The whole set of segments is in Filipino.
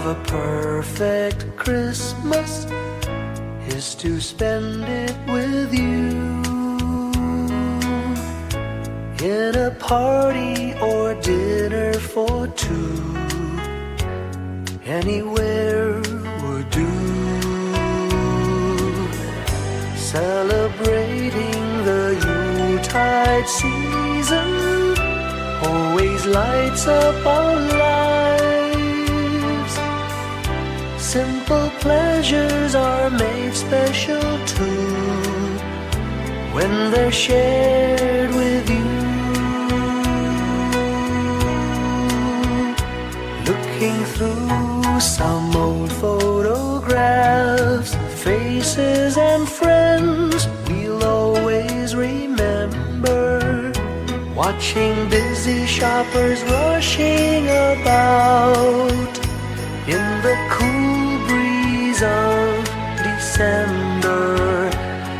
of a perfect Christmas is to spend it with you, in a party or dinner for two. Anywhere would do. Celebrating the Yuletide season always lights up our lives. Simple pleasures are made special too when they're shared with you. Looking through some old photographs, faces and friends we'll always remember. Watching busy shoppers rushing about in the cool breeze of December.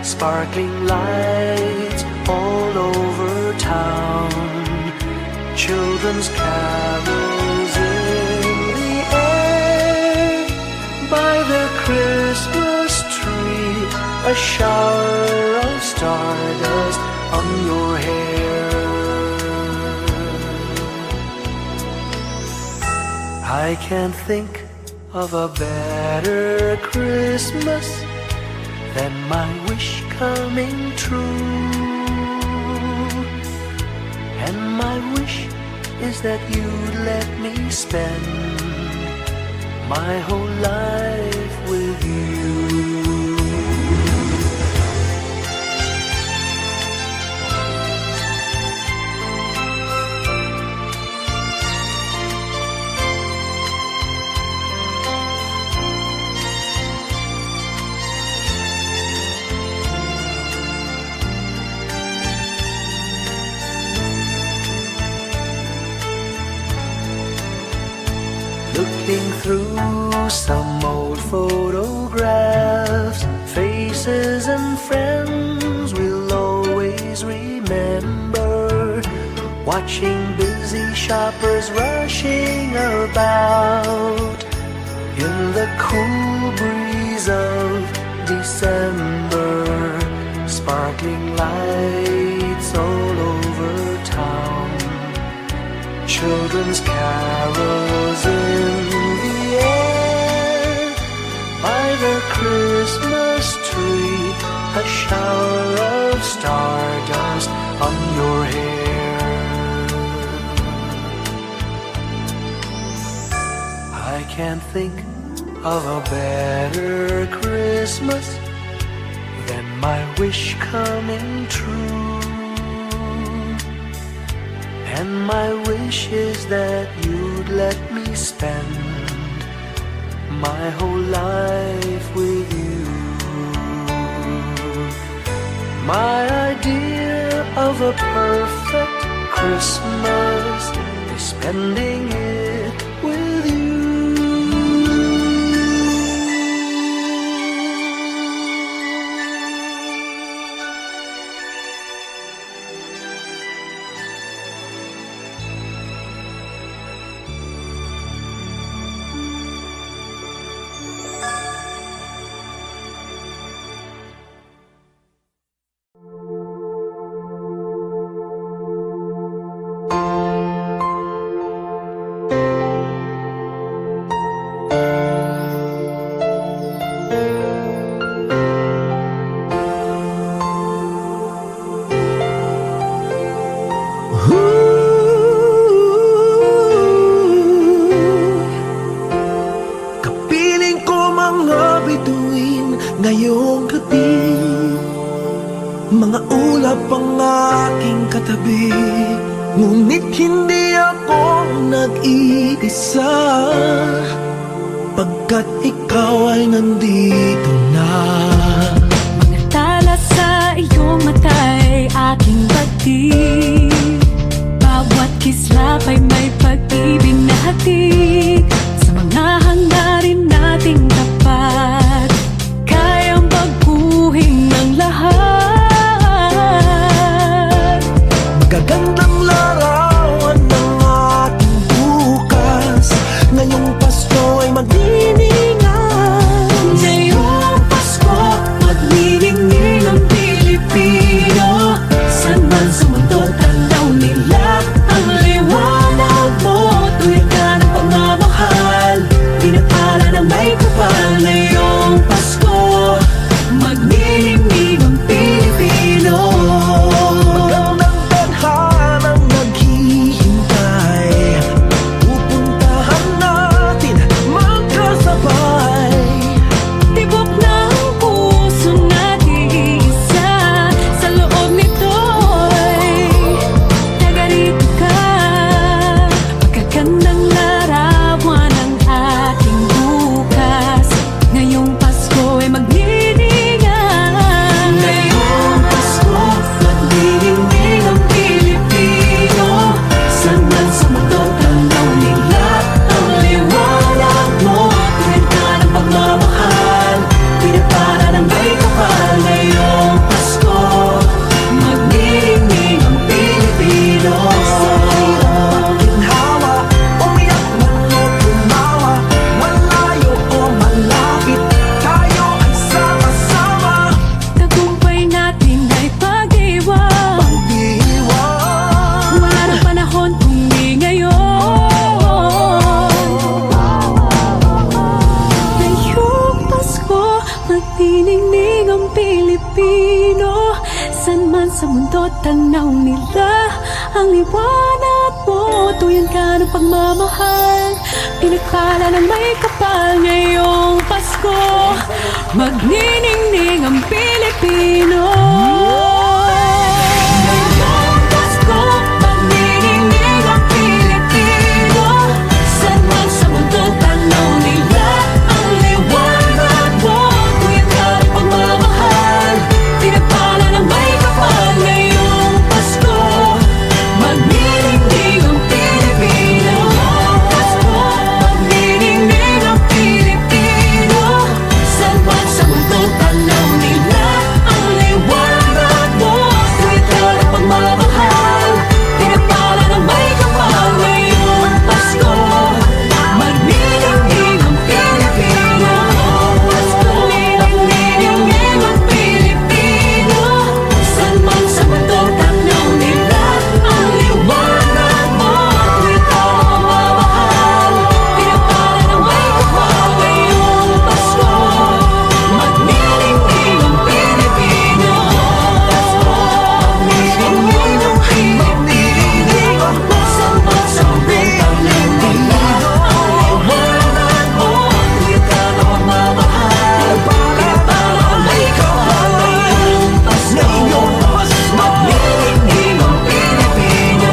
Sparkling lights all over town, children's carols in the air. By the Christmas tree, a shower of stardust on your hair. I can't think of a better Christmas than my wish coming true. And my wish is that you'd let me spend my whole life with you. Looking through some old photographs, faces and friends we'll always remember. Watching busy shoppers rushing about in the cool breeze of December. Sparkling lights all over town, children's carols in the air. By the Christmas tree, a shower of stardust on your hair. I can't think of a better Christmas than my wish coming true. And my wish is that you'd let me spend my whole life with you. My idea of a perfect Christmas is spending it with you. Ngayong gabi, mga ulap ang aking katabi, ngunit hindi ako nag-iisa, pagkat ikaw ay nandito na. Mga tala sa iyong mata'y aking batid, bawat kislap ay may pag-ibig na hatid. Sa mga hangarin nating tapat, kayang baguhin ng lahat. Magagandang larawan ng ating bukas, ngayong Pasko ay mag Pilipino. San man sa mundo tanaw nila ang liwanag mo. Tuyan ka ng pagmamahal, pinagpala ng may kapal. Ngayong Pasko, magniningning ang Pilipino. Ngayong Pasko, magniningning ang Pilipino. San man sa mundo tanaw nila ang liwanag mo. Tuyan ka ng pagmamahal, pinagpala ng may kapal. Ngayong Pasko, magniningning ang Pilipino. Pasko, magniningning ang Pilipino. San man sa mundo tanaw nila ang liwanag mo. Tuyan ka ng pagmamahal, pinagpala ng may kapal. Ngayong Pasko, magniningning ang Pilipino. Pasko, magniningning ang Pilipino. San man sa mundo tanaw nila ang liwanag mo. Tuyan ka ng pagmamahal, pinagpala ng may kapal. Ngayong Pasko, magniningning ang Pilipino. Pasko, magniningning ang Pilipino. San man sa mundo tanaw nila ang liwanag mo. Tuyan ka ng pagmamahal, pinagpala ng may kapal. Ngayong Pasko, magniningning ang Pilipino.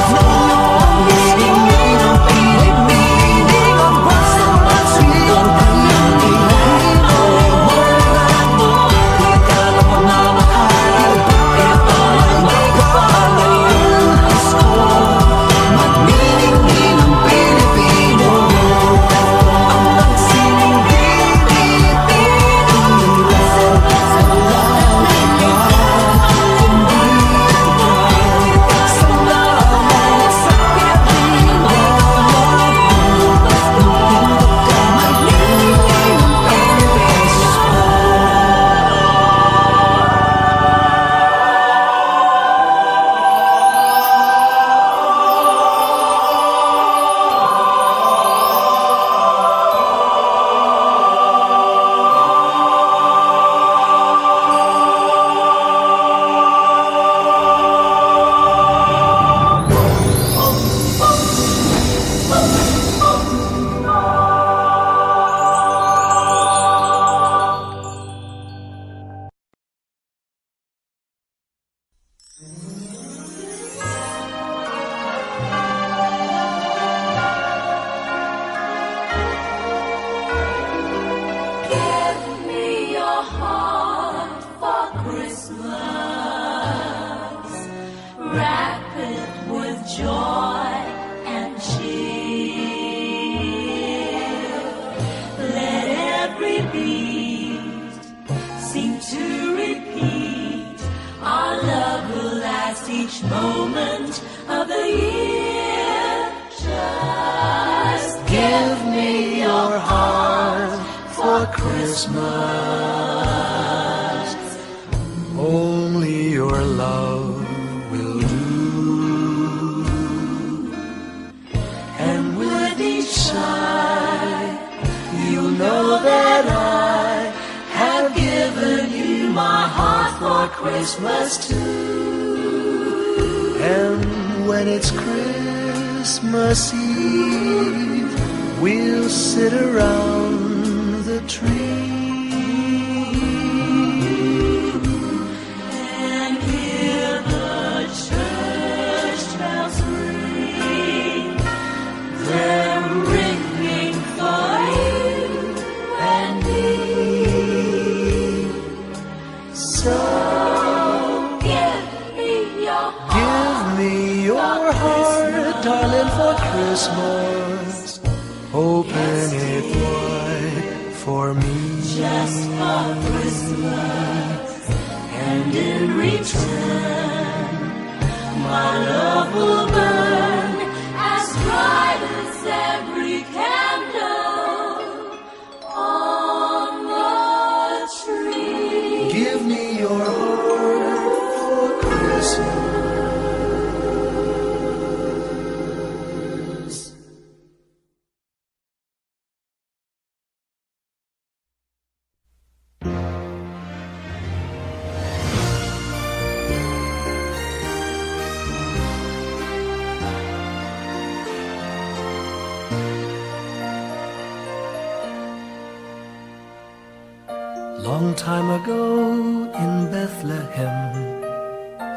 Magniningning ang Pilipino. San man sa mundo tanaw nila ang liwanag mo. Tuyan ka ng pagmamahal, pinagpala ng may kapal. Ngayong Pasko, magniningning ang Pilipino. Ang sining Pilipino. San man sa mundo tanaw nila ang liwanag mo. Salamat sa pinagpala ng may kapal. Ngayong Pasko, magniningning ang Pilipino. Give me your heart for Christmas. Wrap it with joy and cheer. Let every beat seem to repeat. Our love will last each moment of the year. Just give me your heart for Christmas. Only your love will do. And with each sigh, you'll know that I have given you my heart for Christmas too. And when it's Christmas Eve, we'll sit around the tree And hear the church bells ring. They're ringing for you and me. So Give me your heart. give me your heart, darling, for Christmas. Open it wide for me. Just for Christmas. And in return, my love will burn as bright as every candle on the tree. Give me your heart for Christmas. time ago in Bethlehem,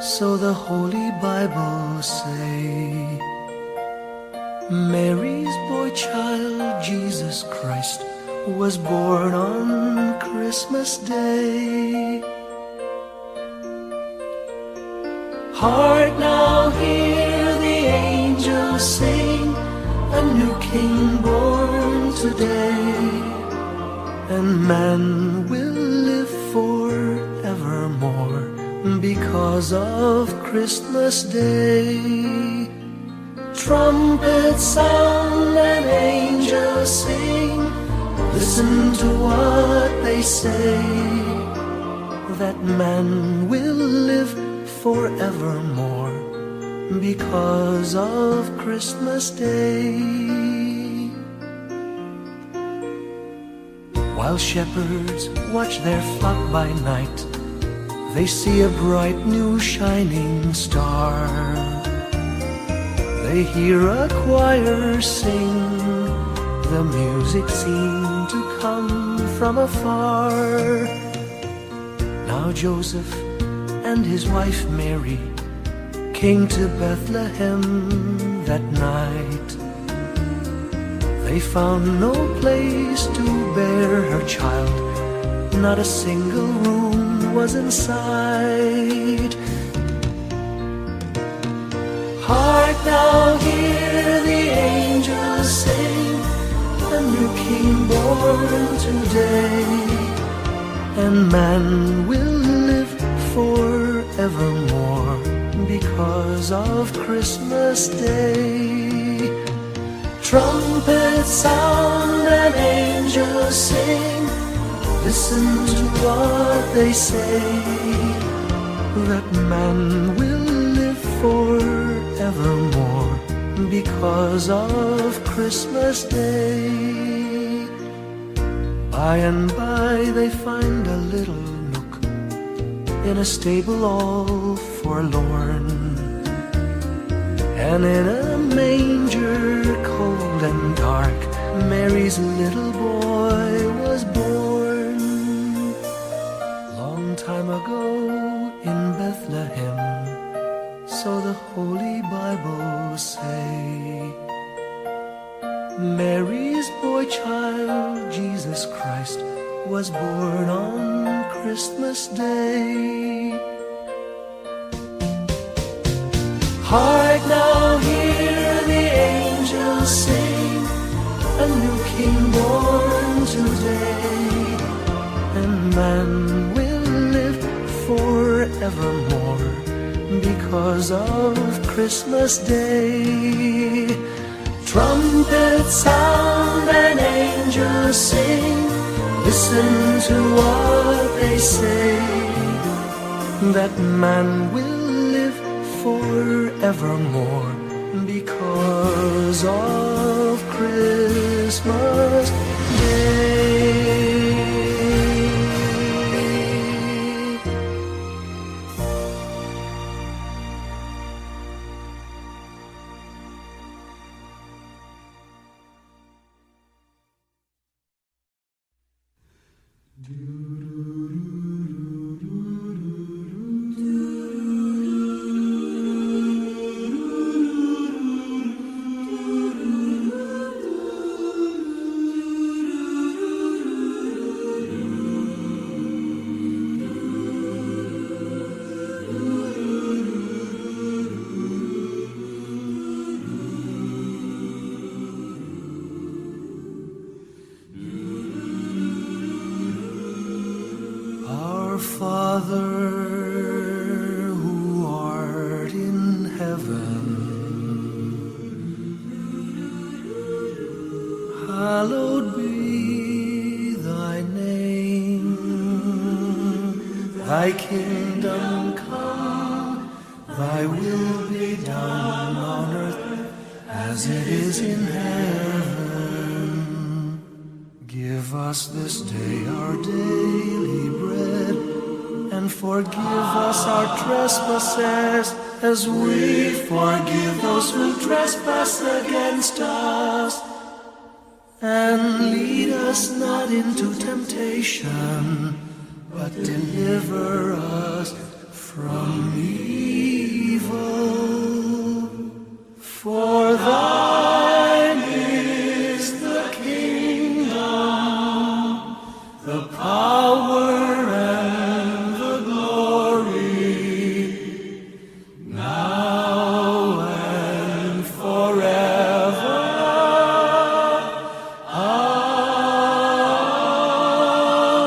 so the Holy Bible say, Mary's boy child, Jesus Christ, was born on Christmas Day. Hark now, hear the angels sing, a new King born today, and man will live forevermore because of Christmas Day. Trumpets sound and angels sing, listen to what they say, that man will live forevermore because of Christmas Day. While shepherds watch their flock by night, they see a bright new shining star. They hear a choir sing, the music seemed to come from afar. Now Joseph and his wife Mary came to Bethlehem that night. They found no place to bear her child, not a single room was in sight. Hark now, hear the angels sing, a new King born today, and man will live forevermore because of Christmas Day. Trumpets sound and angels sing, listen to what they say, that man will live forevermore because of Christmas Day. By and by they find a little nook in a stable all forlorn, and in a manger cold and dark, Mary's little boy was born. Long time ago in Bethlehem, so the Holy Bible say, Mary's boy child, Jesus Christ, was born on Christmas Day. Hark now, hear the angels sing, a new King born today, and man will live forevermore because of Christmas Day. Trumpets sound and angels sing, listen to what they say, that man will live forevermore because of Christmas Day. Father, who art in heaven, hallowed be thy name. Thy kingdom come, thy will be done on earth as it is in heaven. Give us this day our daily bread, and forgive us our trespasses, as we forgive those who trespass against us. And lead us not into temptation, but deliver us from evil. For thine is the kingdom, the power and the glory, now and forever.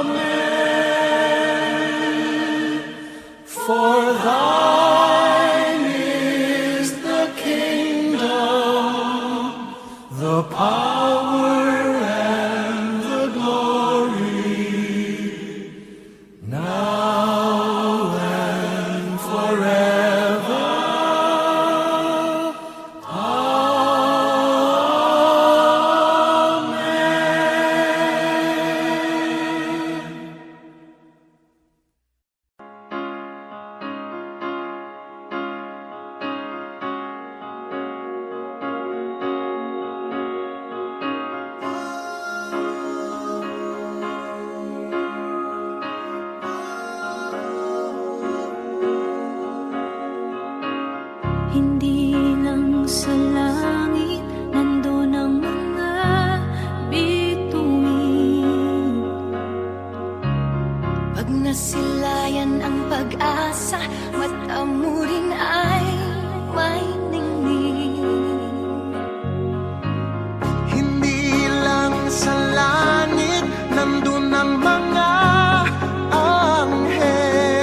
Amen. For thine is the kingdom, the power and the glory, now and forever. Amen. Hindi lang sa langit nandun ang mga bituin. Pag nasilayan ang pag-asa, mata mo rin ay may ningning. Hindi lang sa langit nandun ang mga anghel.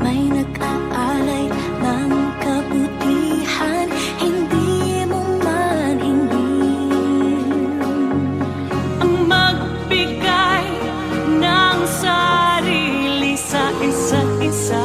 May nag-aalay ng kabutihan, hindi mo man hingin. Ang magbigay ng sarili sa isa't isa.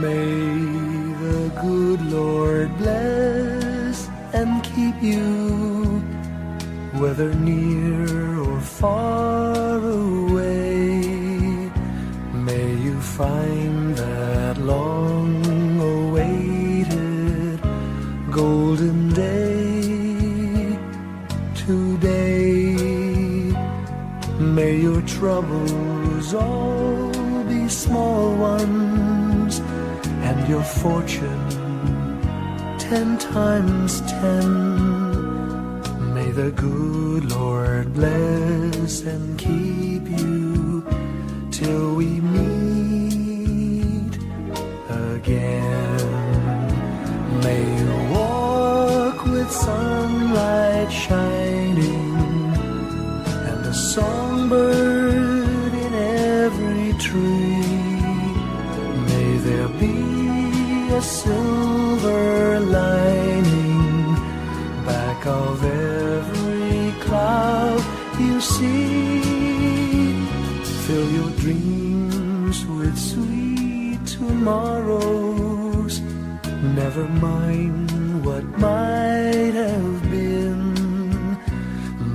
May the good Lord bless and keep you, whether near or far away. May you find that long-awaited golden day today. May your troubles all be small ones, and your fortune 10 times 10. May the good Lord bless and keep you till we meet again. May you walk with sunlight shining and a songbird in every tree. May there be a silver lining back of every cloud you see. Fill your dreams with sweet tomorrows. Never mind what might have been.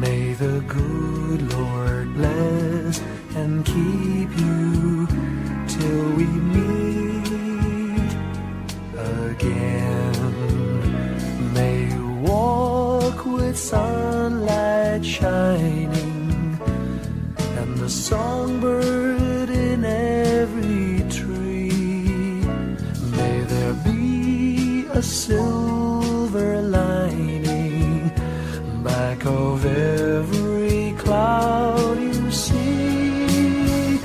May the good Lord bless and keep you till we meet again. May you walk with sunlight shining and the songbird in every tree. May there be a silver lining back of every cloud you see.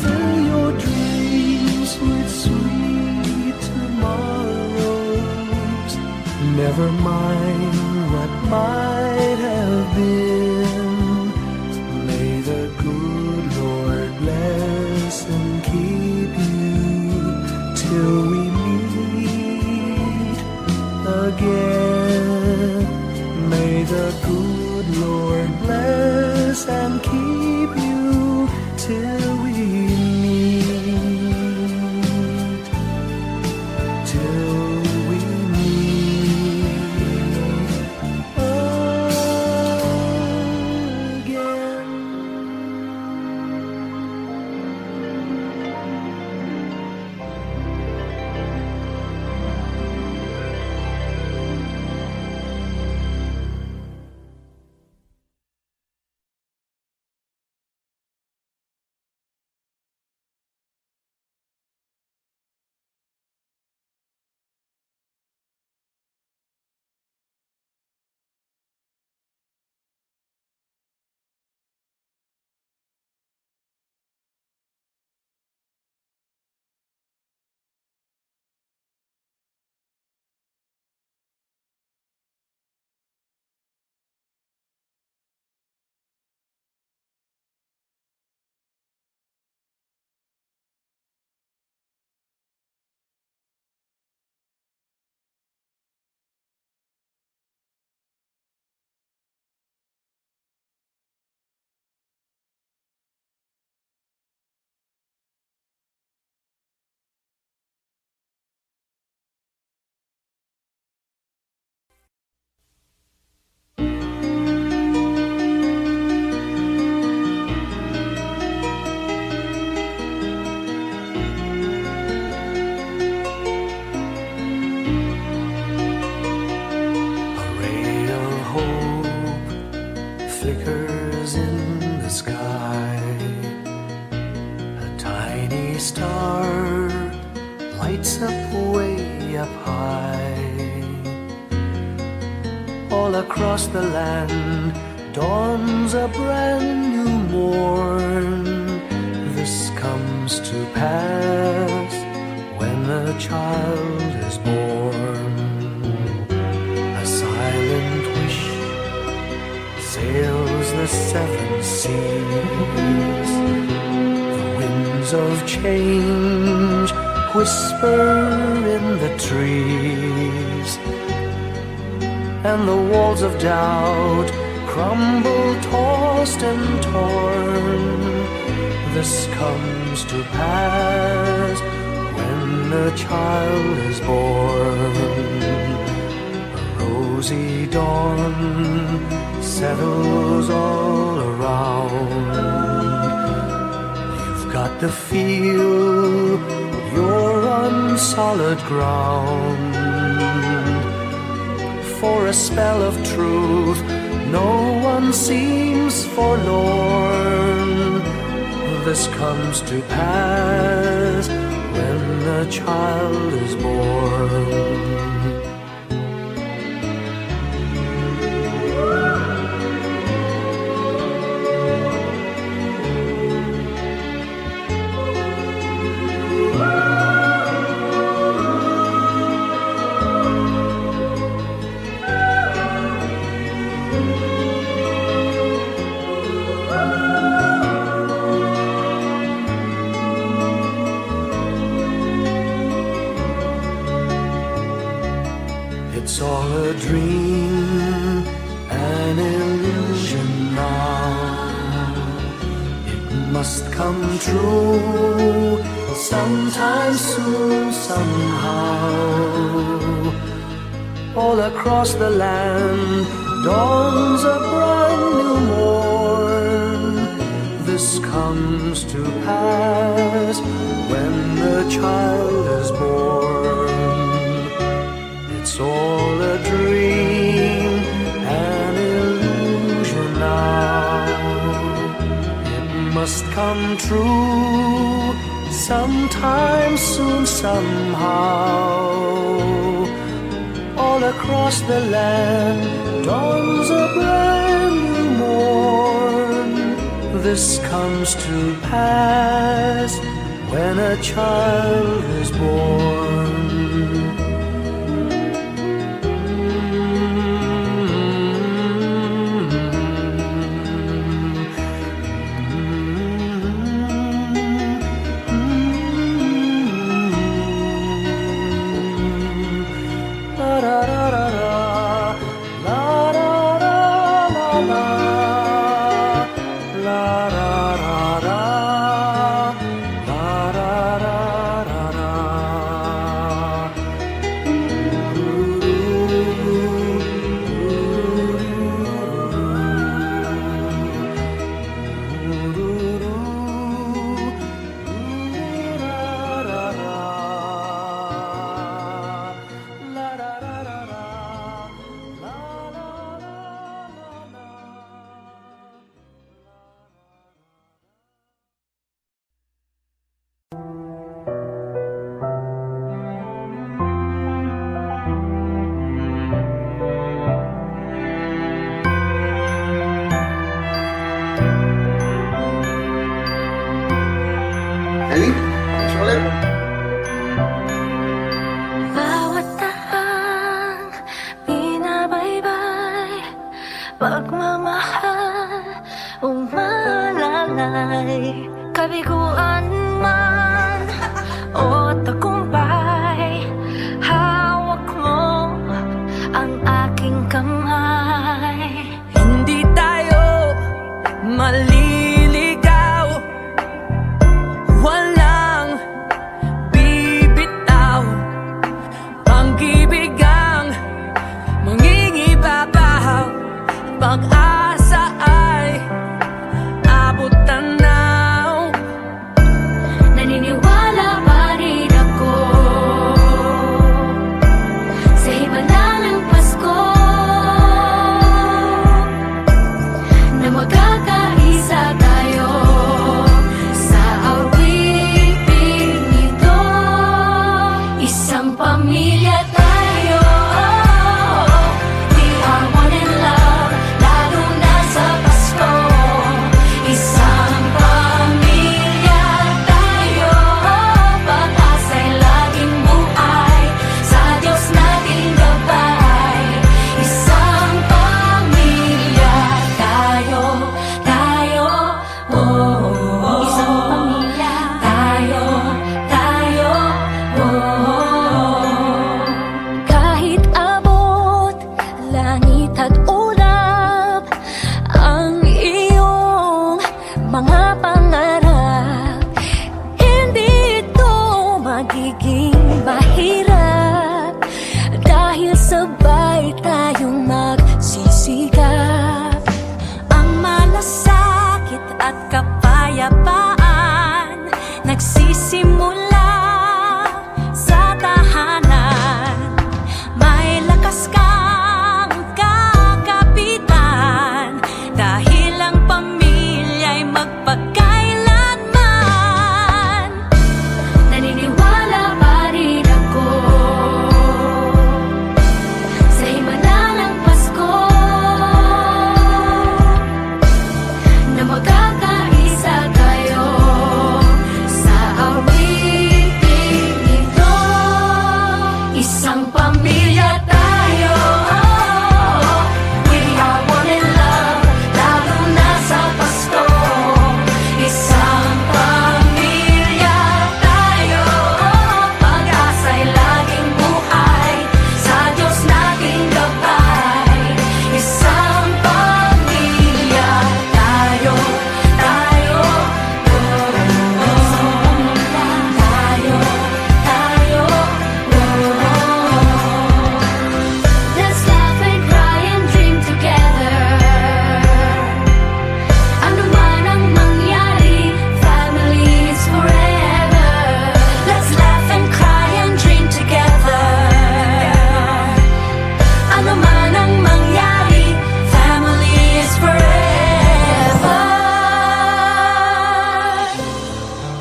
Fill your dreams with sweet tomorrows. Never mind what might have been. May the good Lord bless and keep you till we meet again. May the good Lord bless and keep you till we meet, till we meet again. Flickers in the sky. A tiny star lights up way up high. All across the land dawns a brand new morn. This comes to pass when the child is born, a silent wish sails the seven seas. The winds of change whisper in the trees, and the walls of doubt crumble, tossed and torn. This comes to pass when the child is born. A rosy dawn settles all around. You've got to feel you're on solid ground. For a spell of truth, no one seems forlorn. This comes to pass when the child is born. It's all a dream, an illusion now. It must come true sometime soon, somehow. All across the land dawns a brand new morn. This comes to pass when the child is born. It's all a dream, an illusion now. It must come true sometime soon, somehow. All across the land dawns a brand new morn. This comes to pass when a child is born. Ellie, gusto ulit. Bawat tahang binabaybay, pagmamahal umalalay. Kabiguan man o tagumpay, hawak mo ang aking kamay. Hindi tayo maliligaw, walang bibitaw. Pag-ibig ang mangingibabaw, pag-asa ay abot tanaw. Naniniwala pa rin ako sa himala ng Pasko, na magkakaisa tayo sa awiting ito. Isang pamilya tayo, we are one in love, lalo na sa Pasko. Isang pamilya tayo, pag-asa'y laging Isang pamilya tayo. We are one in love, lalo na sa Pasko. Isang pamilya tayo. Pag-asa'y laging buhay, sa Diyos nating gabay. Isang pamilya tayo, tayo. Tayo, tayo. Let's laugh and cry and dream together. Ano man ang mangyari, family is forever. Let's laugh and cry and dream together. Ano man ang mangyari, family is forever.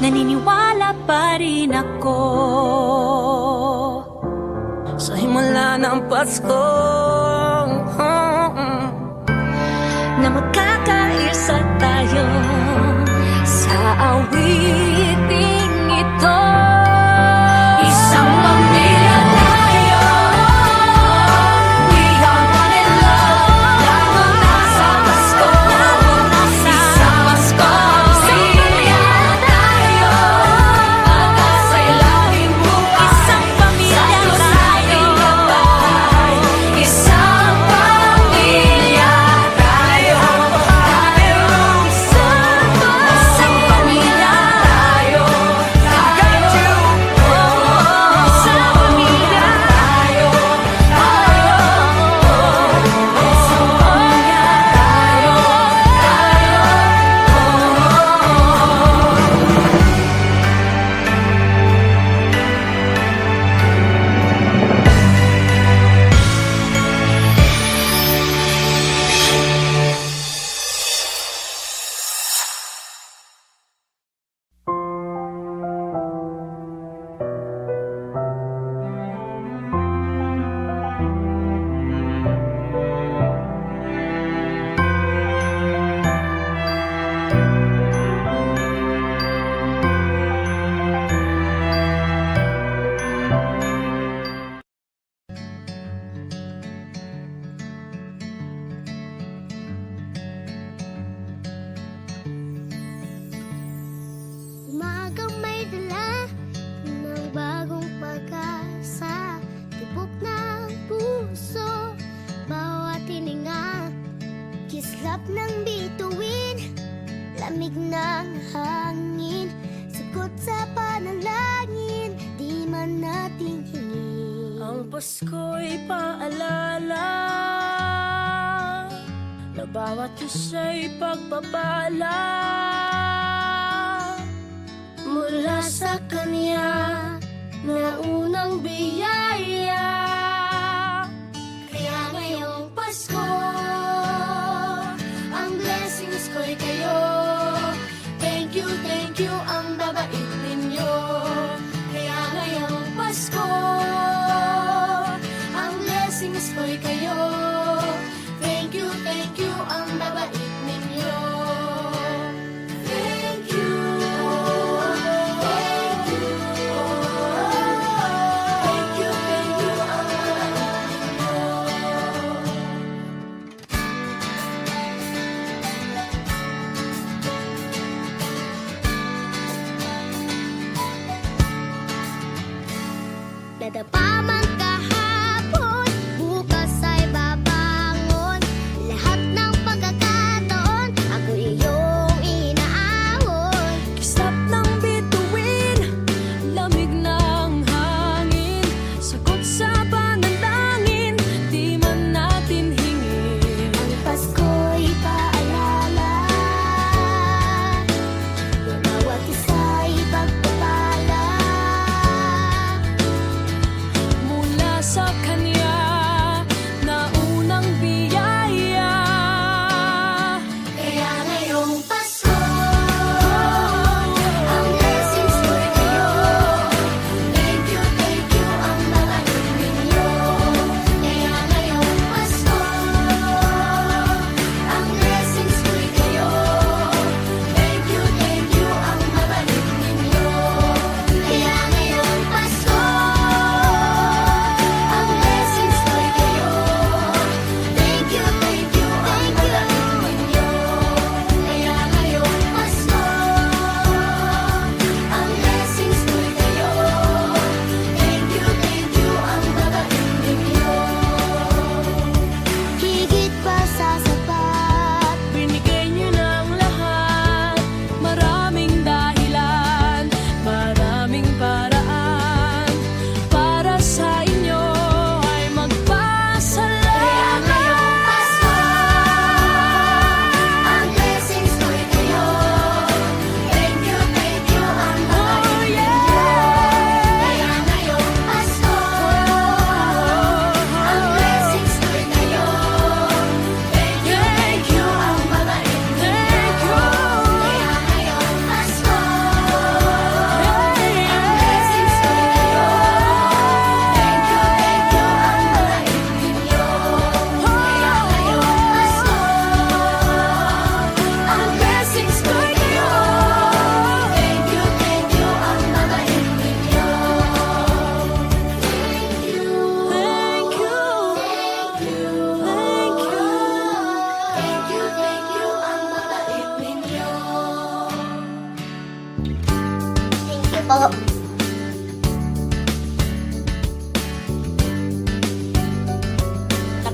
Naniniwala pa rin ako sa himala ng Pasko, na magkakaisa tayo sa awiting ito. Isang pamilya tayo. We are one in love, lalo na sa Pasko. Isang pamilya tayo. Pag-asa'y laging buhay, isang pamilya tayo. Isang pamilya tayo. Isang pamilya tayo. Isang pamilya tayo. Umagang may dala ng bagong pag-asa, tibok ng puso, bawat hininga, kislap ng bituin, lamig ng hangin, sagot sa panalangin, di man nating hingin. Ang Pasko'y paalala na bawat isa'y pagpapala mula sa Kanya na unang biyaya. Kaya ngayong Pasko, ang blessings ko'y kayo. Thank you, ang babait ninyo. Kaya ngayong Pasko, ang blessings ko'y kayo. Thank you, ang babait ninyo. Thank you, thank you,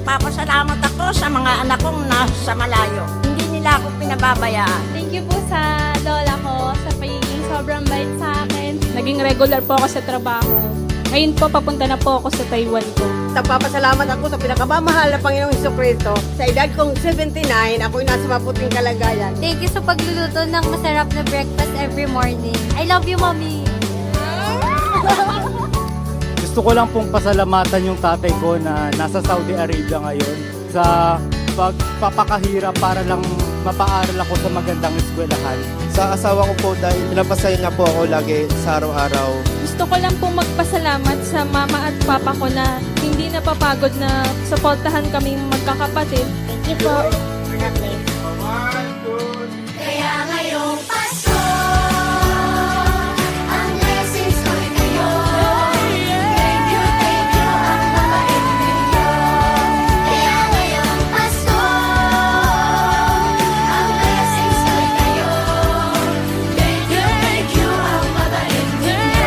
Nagpapasalamat ako sa mga anak kong nasa malayo. Hindi nila ako pinababayaan. Thank you po sa lola ko sa pagiging sobrang bait sa akin. Naging regular po ako sa trabaho. Ngayon po, papunta na po ako sa Taiwan ko. Nagpapasalamat ako sa pinakamamahal na Panginoong Hesukristo. Sa edad kong 79, ako'y nasa maputing kalagayan. Thank you sa pagluluto ng masarap na breakfast every morning. I love you, Mommy! Gusto ko lang pong pasalamatan yung tatay ko na nasa Saudi Arabia ngayon sa pagpapakahirap para lang mapaaral ako sa magandang eskwelahan. Sa asawa ko po dahil pinapasaya niya po ako lagi sa araw-araw. Gusto ko lang pong magpasalamat sa mama at papa ko na hindi napapagod na suportahan kaming magkakapatid. Thank you po. God bless. Kaya ngayong Pasko, ang blessings ko'y kayo. Thank you, ang mabait ninyo. Kaya ngayong Pasko, ang blessings ko'y kayo. Thank you, ang mabait ninyo.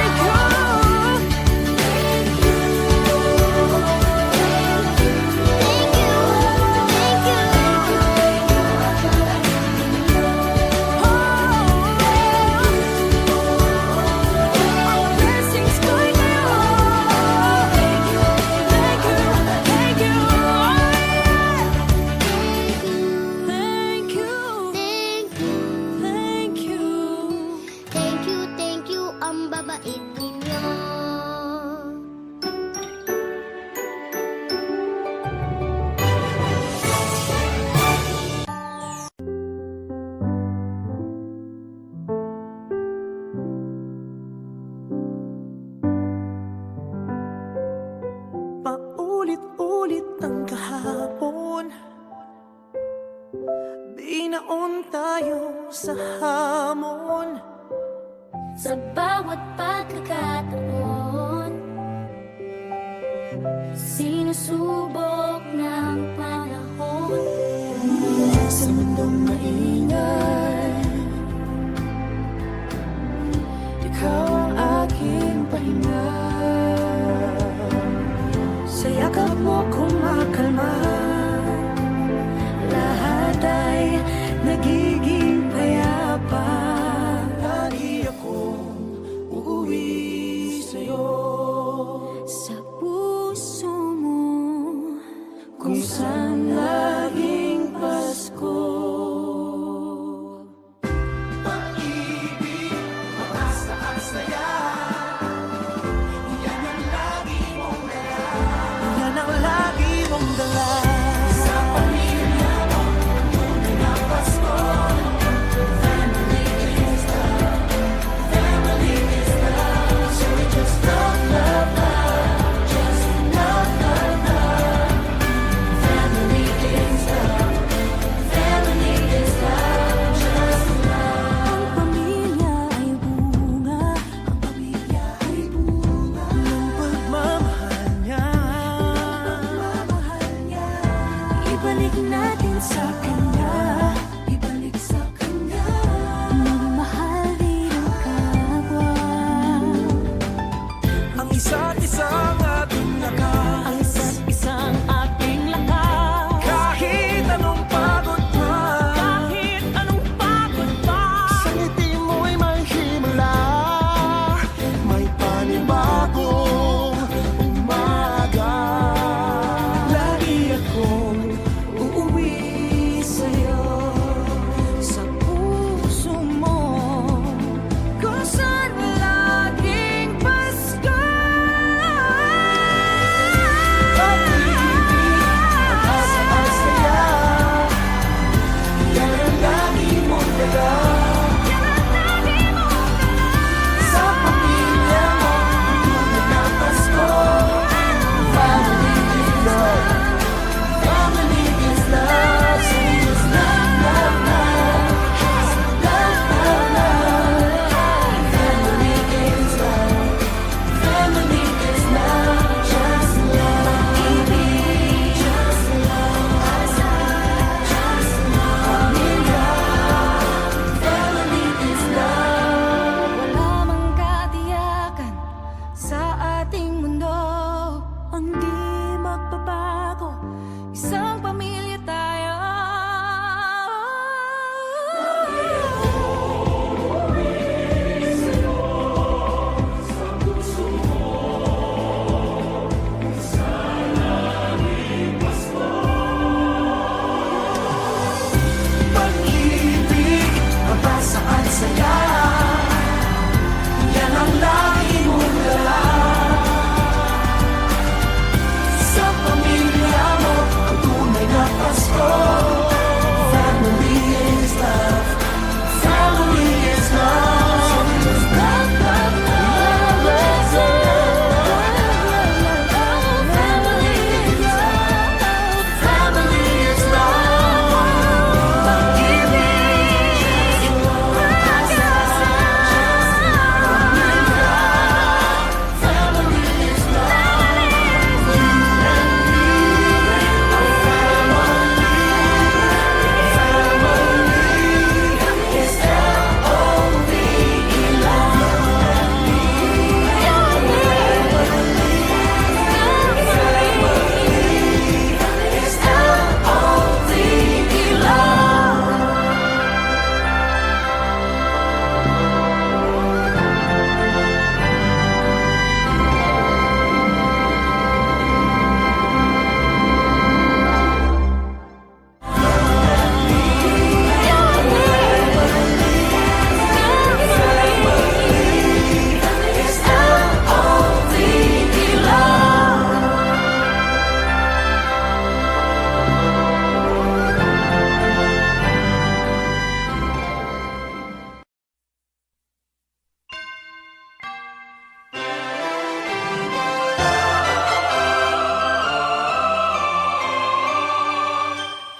Thank you, ang babait ninyo. Paulit-ulit ang kahapon, binaon tayo sa hamon. Sa bawat pagkakataon, sinusubok ng panahon. Sa mundong maingay, ikaw ang aking pahinga. Sa yakap mo kumakalma, lahat ay nagiging payapa. Lagi akong uuwi sa'yo, Sa puso mo, kung saan laging Pasko. Yan ang lagi mong dala.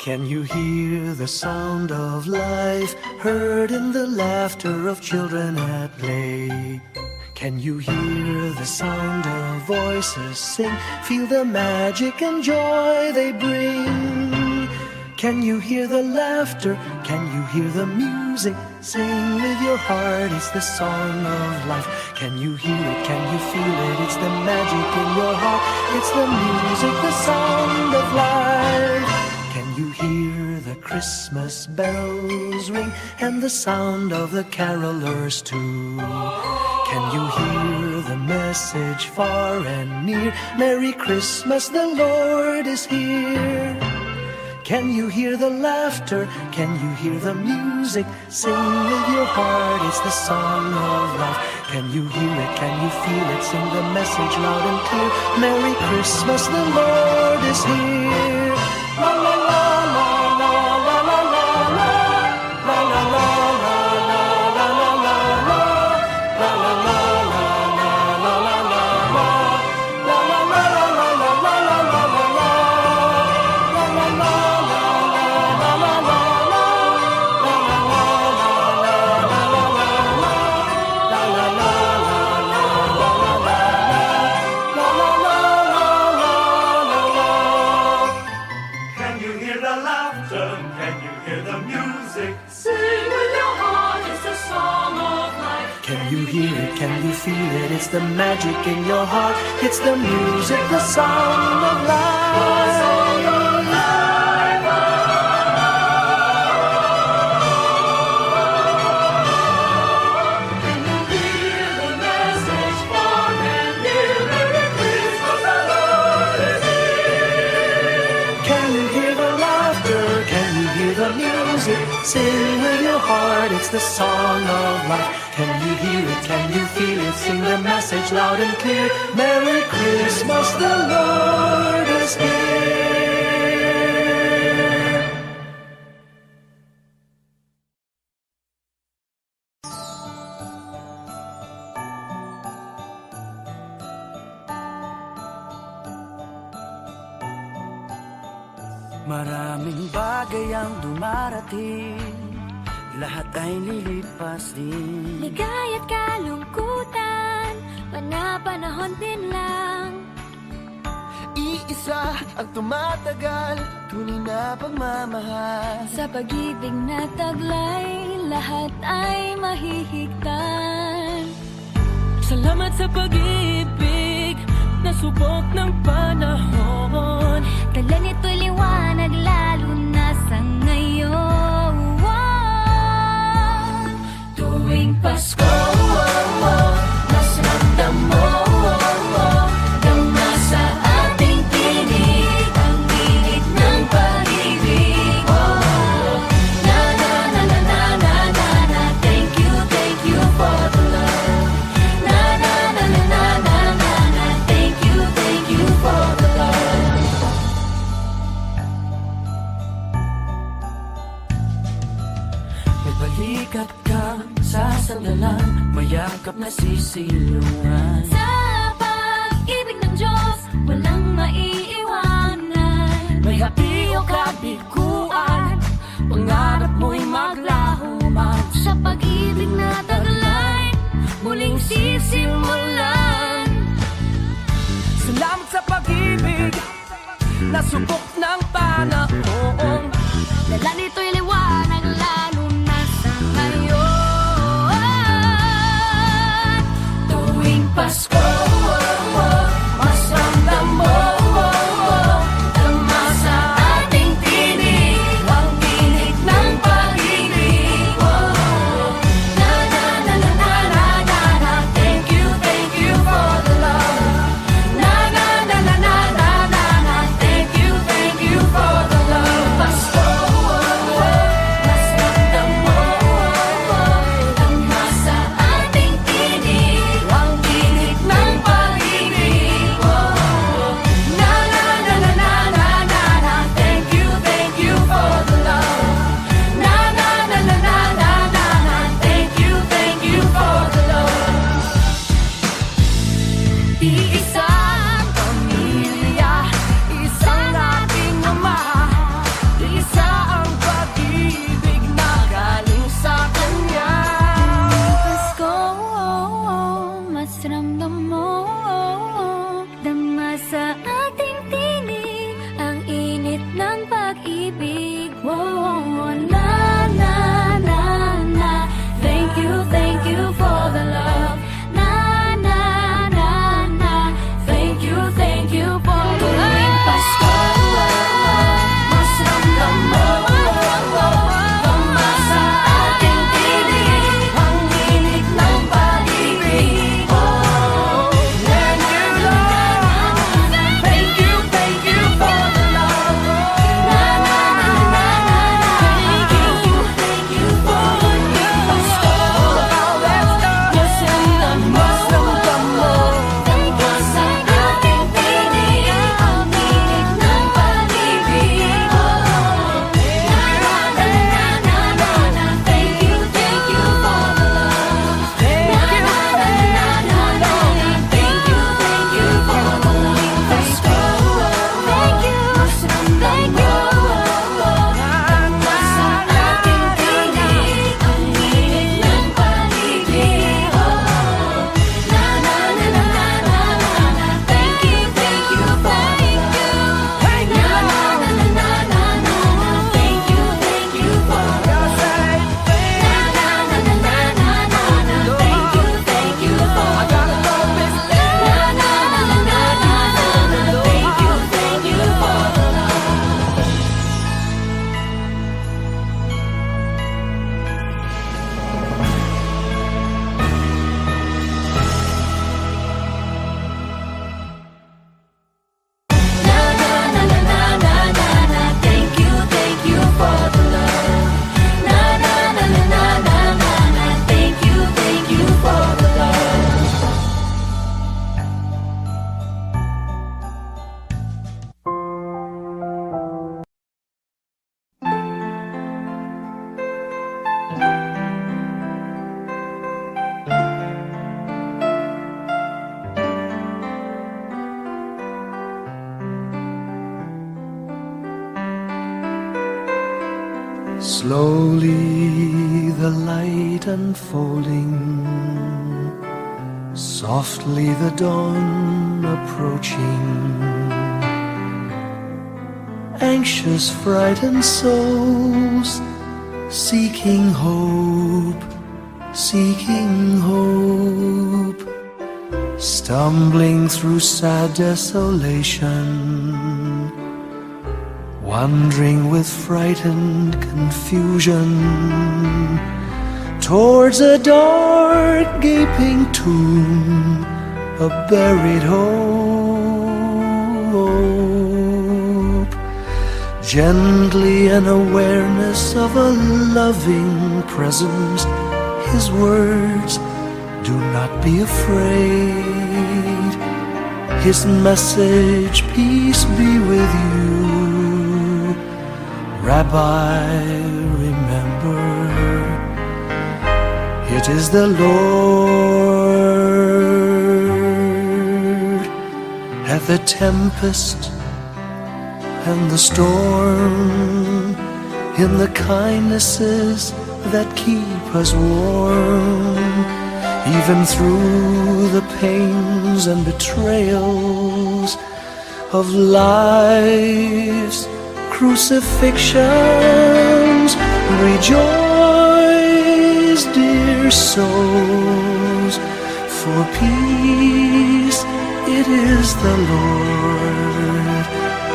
Can you hear the sound of life heard in the laughter of children at play? Can you hear the sound of voices sing? Feel the magic and joy they bring. Can you hear the laughter? Can you hear the music? Sing with your heart, it's the song of life. Can you hear it? Can you feel it? It's the magic in your heart. It's the music, the sound of life. Can you hear the Christmas bells ring and the sound of the carolers too? Can you hear the message far and near? Merry Christmas, the Lord is here. Can you hear the laughter? Can you hear the music? Sing with your heart, it's the song of life. Can you hear it? Can you feel it? Sing the message loud and clear. Merry Christmas, the Lord is here. La la la la la la la la la la la la la la la la. Can you feel it? It's the magic in your heart. It's the music, the sound of life. Can you hear the message far and near? Merry Christmas, the Lord is here. Can you hear the laughter? Can you hear the music? Sing with your heart. It's the song of life. Can you hear it? Can you feel it? Sing the message loud and clear. Merry Christmas, the Lord is here. Maraming bagay ang dumarating, lahat ay lilipas din. Ligaya't kalungkutan, panahon din lang. Iisa ang tumatagal, tunay na pagmamahal. Sa pag-ibig na taglay, lahat ay mahihigtan. Salamat sa pag-ibig, nasubok ng panahon. Dala nito'y liwanag, lalo na sa ngayon. Tuwing Pasko, mas ramdam mo, dama sa ating tinig, ang init ng pag-ibig. Na na na na na na na na, thank you for the love. Na na na na na na na na, thank you for the love. May balikat ka sa sandalan, mayakap na sisilungan. Sa pag-ibig ng Diyos, walang maiiwanan. May hati o kabiguan, pangarap mo'y maglaho man. Sa pag-ibig na taglay, muling sisimulan. Salamat sa pag-ibig, nasubok ng panahon. Dala nito'y liwanag, lalo na sa ngayon. Tuwing Pasko, mas ramdam mo, dama sa ating tinig, ang init ng pag-ibig. Na na na na na na na na, thank you for the love. Na na na na na na na na, thank you for the love. Pasko, Slowly the light unfolding, softly the dawn approaching. Anxious, frightened souls, seeking hope, stumbling through sad desolation, wandering with frightened confusion towards a dark gaping tomb, a buried hope. Gently an awareness of a loving presence, His words, do not be afraid. His message, peace be with you. Rabbi, remember, it is the Lord. At the tempest and the storm, in the kindnesses that keep us warm, even through the pains and betrayals of life's crucifixions. Rejoice, dear souls, for peace it is the Lord.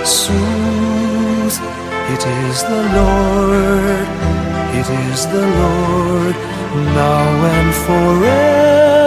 Soothe, it is the Lord. It is the Lord, now and forever.